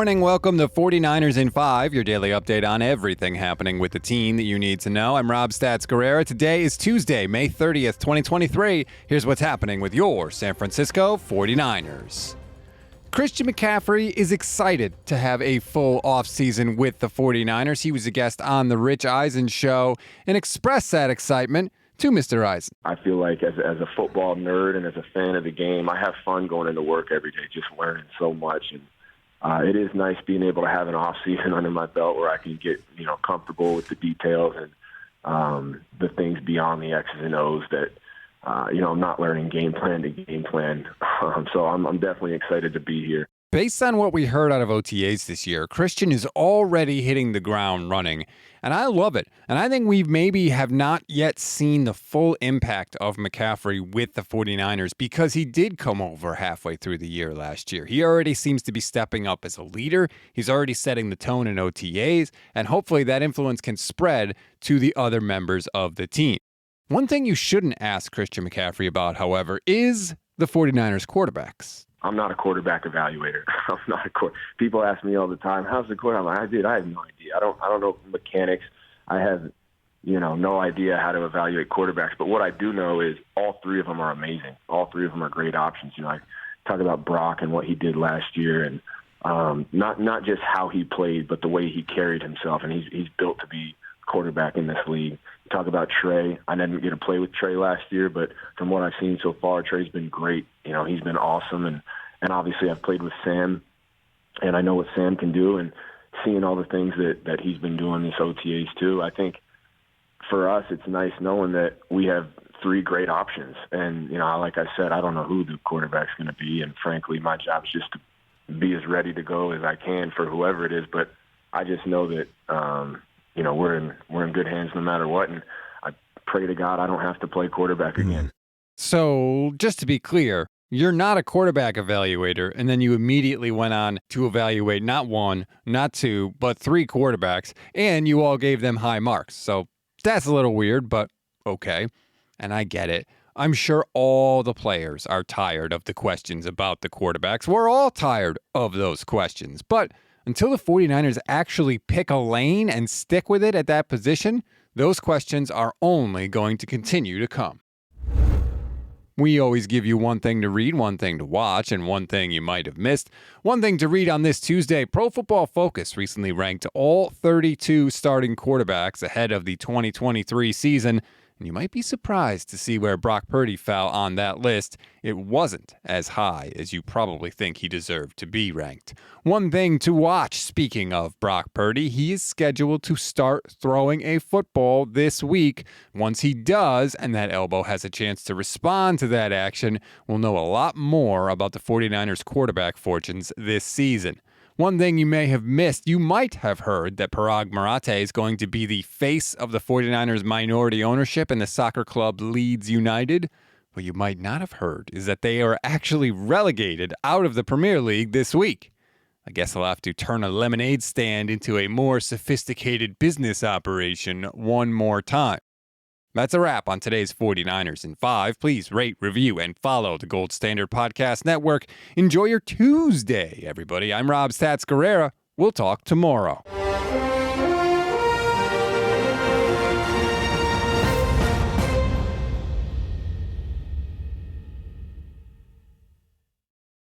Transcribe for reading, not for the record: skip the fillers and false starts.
morning. Welcome to 49ers in 5, your daily update on everything happening with the team that you need to know. I'm Rob Stats Guerrera. Today is Tuesday, May 30th, 2023. Here's what's happening with your San Francisco 49ers. Chrisitan McCaffrey is excited to have a full offseason with the 49ers. He was a guest on the Rich Eisen show and expressed that excitement to Mr. Eisen. I feel like as a football nerd and as a fan of the game, I have fun going into work every day, just learning so much. And it is nice being able to have an off season under my belt where I can get comfortable with the details and the things beyond the X's and O's that I'm not learning game plan to game plan. So I'm definitely excited to be here. Based on what we heard out of OTAs this year, Chrisitan is already hitting the ground running, and I love it. And I think we maybe have not yet seen the full impact of McCaffrey with the 49ers because he did come over halfway through the year last year. He already seems to be stepping up as a leader. He's already setting the tone in OTAs, and hopefully that influence can spread to the other members of the team. One thing you shouldn't ask Chrisitan McCaffrey about, however, is the 49ers quarterbacks. I'm not a quarterback evaluator. People ask me all the time, "How's the quarterback?" I have no idea. I don't know mechanics. I have, no idea how to evaluate quarterbacks. But what I do know is all three of them are amazing. All three of them are great options. I talk about Brock and what he did last year, and not just how he played, but the way he carried himself. And he's built to be quarterback in this league. Talk about Trey. I didn't get to play with Trey last year, but from what I've seen so far, Trey's been great. He's been awesome, and obviously I've played with Sam, and I know what Sam can do, and seeing all the things that he's been doing these OTAs too. I think for us, it's nice knowing that we have three great options, and like I said, I don't know who the quarterback's going to be, and frankly, my job is just to be as ready to go as I can for whoever it is. But I just know that we're in good hands no matter what, and I pray to God I don't have to play quarterback again. So just to be clear, you're not a quarterback evaluator, and then you immediately went on to evaluate not one, not two, but three quarterbacks, and you all gave them high marks. So that's a little weird, but okay, and I get it. I'm sure all the players are tired of the questions about the quarterbacks. We're all tired of those questions, but until the 49ers actually pick a lane and stick with it at that position, those questions are only going to continue to come. We always give you one thing to read, one thing to watch, and one thing you might have missed. One thing to read on this Tuesday, Pro Football Focus recently ranked all 32 starting quarterbacks ahead of the 2023 season. And you might be surprised to see where Brock Purdy fell on that list. It wasn't as high as you probably think he deserved to be ranked. One thing to watch, speaking of Brock Purdy, he is scheduled to start throwing a football this week. Once he does, and that elbow has a chance to respond to that action, we'll know a lot more about the 49ers quarterback fortunes this season. One thing you may have missed, you might have heard that Parag Marathe is going to be the face of the 49ers minority ownership in the soccer club Leeds United. What you might not have heard is that they are actually relegated out of the Premier League this week. I guess I'll have to turn a lemonade stand into a more sophisticated business operation one more time. That's a wrap on today's 49ers in 5. Please rate, review, and follow the Gold Standard Podcast Network. Enjoy your Tuesday, everybody. I'm Rob Stats Guerrera. We'll talk tomorrow.